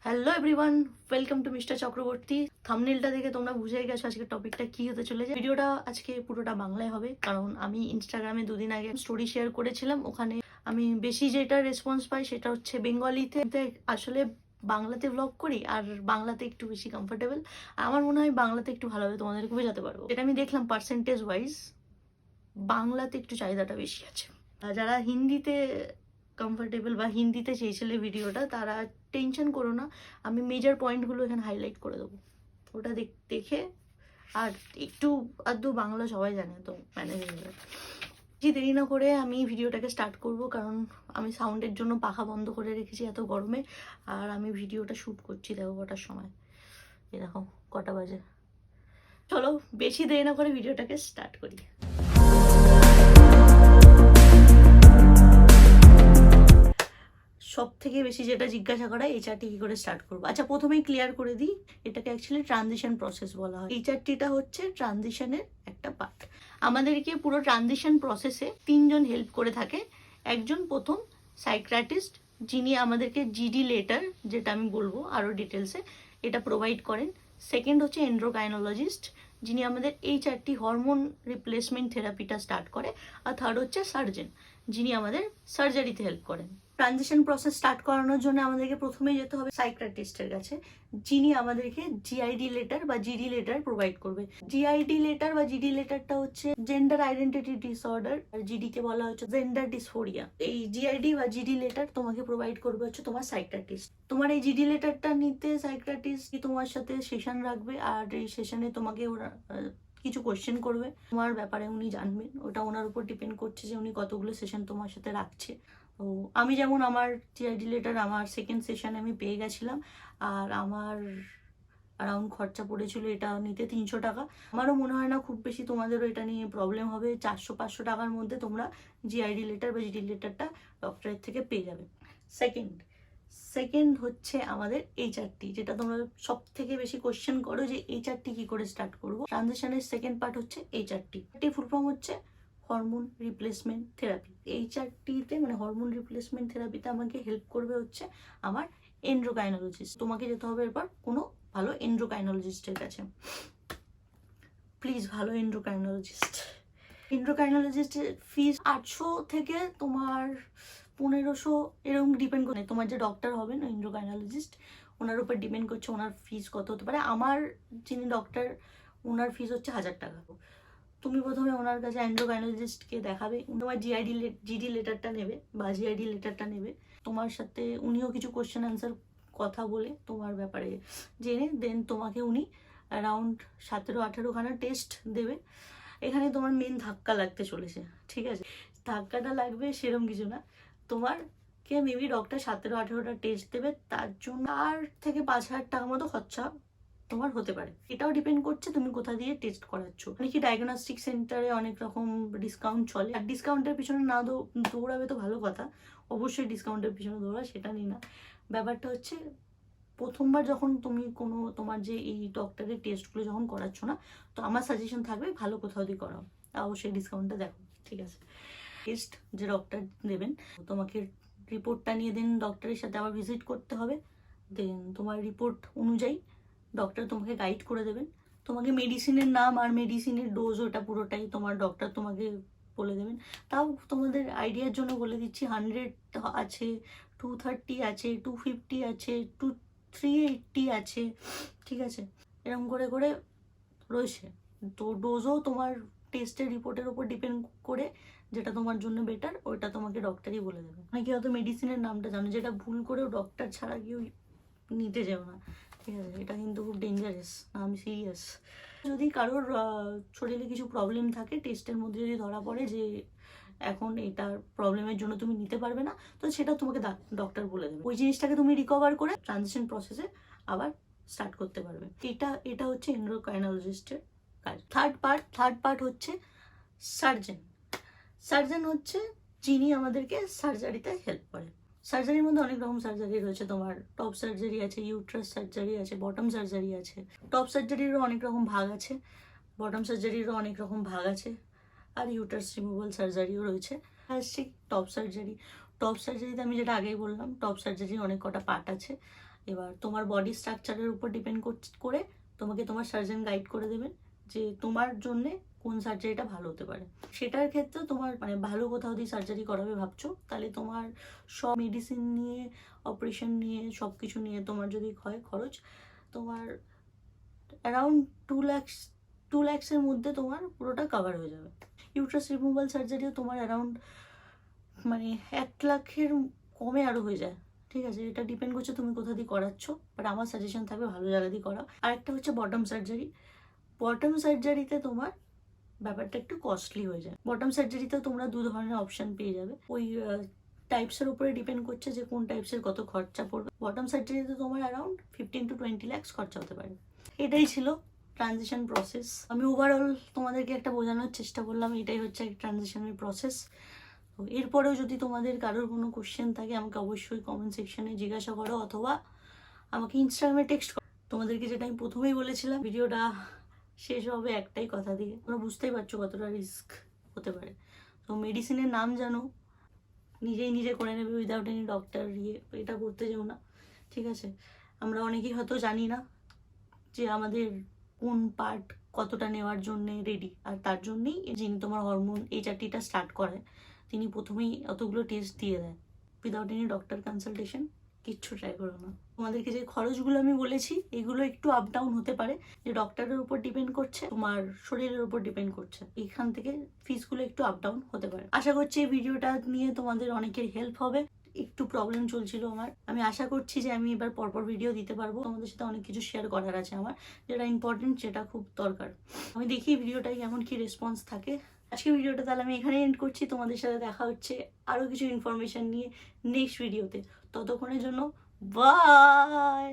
Hello everyone, welcome to mister Chakraborty. থাম্বনেলটা দেখে তোমরা বুঝে গেছো আজকে টপিকটা কি হতে চলেছে। ভিডিওটা আজকে পুরোটা বাংলায় হবে, কারণ আমি ইনস্টাগ্রামে দুদিন আগে স্টোরি শেয়ার করেছিলাম। ওখানে আমি বেশি যেটা রেসপন্স পাই সেটা হচ্ছে বেঙ্গলিতে। আসলে বাংলাতে ব্লগ করি আর বাংলাতে একটু বেশি কমফোর্টেবল। আমার মনে হয় বাংলাতে একটু ভালোভাবে তোমাদেরকে বোঝাতে পারবো। এটা আমি দেখলাম পার্সেন্টেজ ওয়াইজ বাংলাতে একটু চাহিদাটা বেশি আছে। আর যারা হিন্দিতে কমফোর্টেবল বা হিন্দিতে চেয়েছিলে ভিডিওটা, তারা টেনশন করো না, আমি মেজর পয়েন্টগুলো এখানে হাইলাইট করে দেবো। ওটা দেখে আর একটু আধটু বাংলা সবাই জানে, তো ম্যানেজ হয়ে যাবে। বেশি দেরি না করে আমি ভিডিওটাকে স্টার্ট করব, কারণ আমি সাউন্ডের জন্য পাখা বন্ধ করে রেখেছি এত গরমে। আর আমি ভিডিওটা শ্যুট করছি দেখো কটার সময়, এরকম কটা বাজে। চলো বেশি দেরি না করে ভিডিওটাকে স্টার্ট করি। সব থেকে বেশি যেটা জিজ্ঞাসা করা, এইচআরটি কি করে স্টার্ট করবো। আচ্ছা, প্রথমেই ক্লিয়ার করে দিই, এটাকে অ্যাকচুয়ালি ট্রানজিশন প্রসেস বলা হয়। এইচআরটিটা হচ্ছে ট্রানজিশনের একটা পার্ট। আমাদেরকে পুরো ট্রানজিশন প্রসেসে তিনজন হেল্প করে থাকে। একজন প্রথম সাইকিয়াট্রিস্ট, যিনি আমাদেরকে জিডি লেটার, যেটা আমি বলবো আরও ডিটেলসে, এটা প্রোভাইড করেন। সেকেন্ড হচ্ছে এন্ড্রোকাইনোলজিস্ট, যিনি আমাদের এইচআরটি হরমোন রিপ্লেসমেন্ট থেরাপিটা স্টার্ট করে। আর থার্ড হচ্ছে সার্জন, যিনি আমাদের সার্জারিতে হেল্প করেন। ট্রানজিশন প্রসেস স্টার্ট করানোর জন্য আমাদেরকে প্রথমেই যেতে হবে সাইকিয়াট্রিস্টের কাছে, যিনি আমাদেরকে জিআইডি লেটার বা জিডি লেটার প্রোভাইড করবে। জিআইডি লেটার বা জিডি লেটারটা হচ্ছে জেন্ডার আইডেন্টিটি ডিসঅর্ডার, আর জিডি কে বলা হচ্ছে জেন্ডার ডিসফোরিয়া। এই জিআইডি বা জিডি লেটার তোমাকে প্রোভাইড করবে হচ্ছে তোমার সাইকিয়াট্রিস্ট। তোমার এই জিডি লেটারটা নিতে সাইকিয়াট্রিস্ট কি তোমার সাথে সেশন রাখবে, আর এই সেশনে তোমাকে ওরা কিছু কোয়েশ্চেন করবে তোমার ব্যাপারে, উনি জানবেন। ওটা ওনার উপর ডিপেন্ড করছে যে উনি কতগুলো সেশন তোমার সাথে রাখছে। তো আমি যেমন আমার জিআইডি লেটার আমার সেকেন্ড সেশনে আমি পেয়ে গেছিলাম, আর আমার অ্যারাউন্ড খরচা পড়েছিল এটা নিতে 300 টাকা। আমারও মনে হয় না খুব বেশি তোমাদেরও এটা নিয়ে প্রবলেম হবে। 400-500 টাকার মধ্যে তোমরা জিআইডি লেটার বা জিডি লেটারটা ডক্টরের থেকে পেয়ে যাবে। সেকেন্ড হচ্ছে আমাদের এইচআরটি, যেটা তোমরা সব থেকে বেশি কোশ্চেন করো যে এইচআরটি কি করে স্টার্ট করবো। ট্রানজিশনের সেকেন্ড পার্ট হচ্ছে এইচআরটি। ফুল ফর্ম হচ্ছে হরমোন রিপ্লেসমেন্ট থেরাপি। এইচআরটিতে মানে হরমোন রিপ্লেসমেন্ট থেরাপিতে আমাকে হেল্প করবে হচ্ছে আমার এন্ড্রোকাইনোলজিস্ট। তোমাকে যেতে হবে এরপর কোনো ভালো এন্ড্রোকাইনোলজিস্টের কাছে। প্লিজ ভালো এন্ড্রোকাইনোলজিস্টের ফিস 800 থেকে তোমার 1500 এরকম ডিপেন্ড করে। তোমার যে ডক্টর হবেন এন্ড্রোকাইনোলজিস্ট, ওনার উপর ডিপেন্ড করছে ওনার ফিস কত হতে পারে। আমার যিনি ডক্টর, ওনার ফিস হচ্ছে 1000 টাকা। তুমি প্রথমে ওনার কাছে এন্ড্রোকাইনোলজিস্টকে দেখাবে, তোমার জিডি লেটারটা নেবে বা জিআইডি লেটারটা নেবে। তোমার সাথে উনিও কিছু কোশ্চেন অ্যান্সার কথা বলে তোমার ব্যাপারে জেনে দেন তোমাকে উনি অ্যারাউন্ড 17-18 খানা টেস্ট দেবে। এখানে তোমার মেন ধাক্কা লাগতে চলেছে, ঠিক আছে? ধাক্কাটা লাগবে সেরকম কিছু না, তোমারকে মেবি ডক্টর 17-18টা টেস্ট দেবে, তার জন্য 4 থেকে 5,000 টাকা মতো খরচা তোমার হতে পারে। এটাও ডিপেন্ড করছে তুমি কোথা দিয়ে টেস্ট করাচ্ছ। মানে কি ডায়াগনস্টিক সেন্টারে অনেক রকম ডিসকাউন্ট চলে, আর ডিসকাউন্টের পিছনে না দৌড়াবে তো ভালো কথা, অবশ্যই ডিসকাউন্টের পিছনে দৌড়া, সেটা নিয়ে না। ব্যাপারটা হচ্ছে প্রথমবার যখন তুমি কোনো তোমার যে এই ডক্টরের টেস্টগুলো যখন করাচ্ছ না, তো আমার সাজেশন থাকবে ভালো কোথাও দিয়ে করাও, অবশ্যই ডিসকাউন্টটা দেখো, ঠিক আছে? টেস্ট যে ডক্টর দেবেন, তোমাকে রিপোর্টটা নিয়ে দেন ডক্টরের সাথে আবার ভিজিট করতে হবে। দেন তোমার রিপোর্ট অনুযায়ী ডক্টর তোমাকে গাইড করে দেবেন। তোমাকে মেডিসিনের নাম আর মেডিসিনের ডোজ ওটা পুরোটাই তোমার ডক্টর তোমাকে বলে দেবেন। তাও তোমাদের আইডিয়ার জন্য বলে দিচ্ছি, 100 আছে, 230 আছে, 250 আছে, 380 আছে, ঠিক আছে? এরকম করে করে রয়েছে। তো ডোজও তোমার টেস্টের রিপোর্টের উপর ডিপেন্ড করে যেটা তোমার জন্য বেটার ওইটা তোমাকে ডক্টরই বলে দেবে। নাকি হয়তো মেডিসিনের নামটা জানো, যেটা ভুল করেও ডক্টর ছাড়া কেউ নিতে যাও না, ঠিক আছে? এটা কিন্তু খুব ডেঞ্জারাস, আমি সিরিয়াস। যদি কারোর শরীরে কিছু প্রবলেম থাকে, টেস্টের মধ্যে যদি ধরা পড়ে যে এখন এটার প্রবলেমের জন্য তুমি নিতে পারবে না, তো সেটা তোমাকে ডক্টর বলে দেবে। ওই জিনিসটাকে তুমি রিকভার করে ট্রানজিশন প্রসেসে আবার স্টার্ট করতে পারবে। এটা হচ্ছে এন্ড্রোকাইনোলজিস্টের কাজ। থার্ড পার্ট হচ্ছে সার্জন হচ্ছে যিনি আমাদেরকে সার্জারিতে হেল্প করে। সার্জারির মধ্যে অনেক রকম সার্জারি রয়েছে, তোমার টপ সার্জারি আছে, ইউট্রাস সার্জারি আছে, বটম সার্জারি আছে। টপ সার্জারিরও অনেক রকম ভাগ আছে, বটম সার্জারিরও অনেক রকম ভাগ আছে, আর ইউট্রাস রিমুভাল সার্জারিও রয়েছে। আসছি টপ সার্জারিতে আমি যেটা আগেই বললাম, টপ সার্জারির অনেক কটা পার্ট আছে। এবার তোমার বডি স্ট্রাকচারের উপর ডিপেন্ড করে তোমাকে তোমার সার্জন গাইড করে দেবেন যে তোমার জন্যে কোন সার্জারিটা ভালো হতে পারে। সেটার ক্ষেত্রে তোমার মানে ভালো কোথাও দিয়ে সার্জারি করাবে ভাবছো, তাহলে তোমার সব মেডিসিন নিয়ে, অপারেশন নিয়ে, সব কিছু নিয়ে তোমার যদি হয় খরচ, তোমার অ্যারাউন্ড 2 লাখসের মধ্যে তোমার পুরোটা কভার হয়ে যাবে। ইউট্রাস রিমুভাল সার্জারিও তোমার অ্যারাউন্ড মানে 1 লাখের কমে আরও হয়ে যায়। ঠিক আছে, এটা ডিপেন্ড করছে তুমি কোথা দিয়ে করাচ্ছ, বাট আমার সাজেশন থাকবে ভালো জায়গা দিয়ে করাও। আর একটা হচ্ছে বটম সার্জারি। বটম সার্জারিতে তোমার ব্যাপারটা একটু কস্টলি হয়ে যায়। বটম সার্জারিতেও তোমরা 2 ধরনের অপশান পেয়ে যাবে, ওই টাইপসের উপরে ডিপেন্ড করছে যে কোন টাইপসের কত খরচা পড়বে। বটম সার্জারিতে তোমার অ্যারাউন্ড 15 to 20 lakhs খরচা হতে পারে। এটাই ছিল ট্রানজিশন প্রসেস। আমি ওভারঅল তোমাদেরকে একটা বোঝানোর চেষ্টা করলাম, এটাই হচ্ছে এক ট্রানজিশনের প্রসেস। তো এরপরেও যদি তোমাদের কারোর কোনো কোশ্চেন থাকে আমাকে অবশ্যই কমেন্ট সেকশনে জিজ্ঞাসা করো, অথবা আমাকে ইনস্টাগ্রামে টেক্সট করো। তোমাদেরকে যেটা আমি প্রথমেই বলেছিলাম, ভিডিওটা শেষ হবে একটাই কথা দিয়ে, তোমরা বুঝতেই পারছো কতটা রিস্ক হতে পারে। তো মেডিসিনের নাম জানো, নিজেই নিজে করে নেবে উইদাউট এনি ডক্টর এটা করতে যেও না, ঠিক আছে? আমরা অনেকেই হয়তো জানি না যে আমাদের কোন পার্ট কতটা নেওয়ার জন্যে রেডি, আর তার জন্যেই যিনি তোমার হরমোন HRTটা স্টার্ট করে তিনি প্রথমেই অতগুলো টেস্ট দিয়ে দেয়। উইদাউট এনি ডক্টর কনসালটেশন কিচ্ছু ট্রাই করো না। তোমাদেরকে যে খরচগুলো আমি বলেছি এগুলো একটু আপ ডাউন হতে পারে, যে ডক্টরের উপর ডিপেন্ড করছে, তোমার শরীরের উপর ডিপেন্ড করছে, এখান থেকে ফিসগুলো একটু আপ ডাউন হতে পারে। আশা করছি এই ভিডিওটা নিয়ে তোমাদের অনেকের হেল্প হবে। একটু প্রবলেম চলছিল আমার, আমি আশা করছি যে আমি এবার পরপর ভিডিও দিতে পারবো। তোমাদের সাথে অনেক কিছু শেয়ার করার আছে আমার, যেটা ইম্পর্টেন্ট, যেটা খুব দরকার। আমি দেখি ভিডিওটাই কেমন কি রেসপন্স থাকে। আজকে ভিডিওটা তাহলে আমি এখানে এন্ড করছি। তোমাদের সাথে দেখা হচ্ছে আরও কিছু ইনফরমেশন নিয়ে নেক্সট ভিডিওতে। ততক্ষণের জন্য বাই।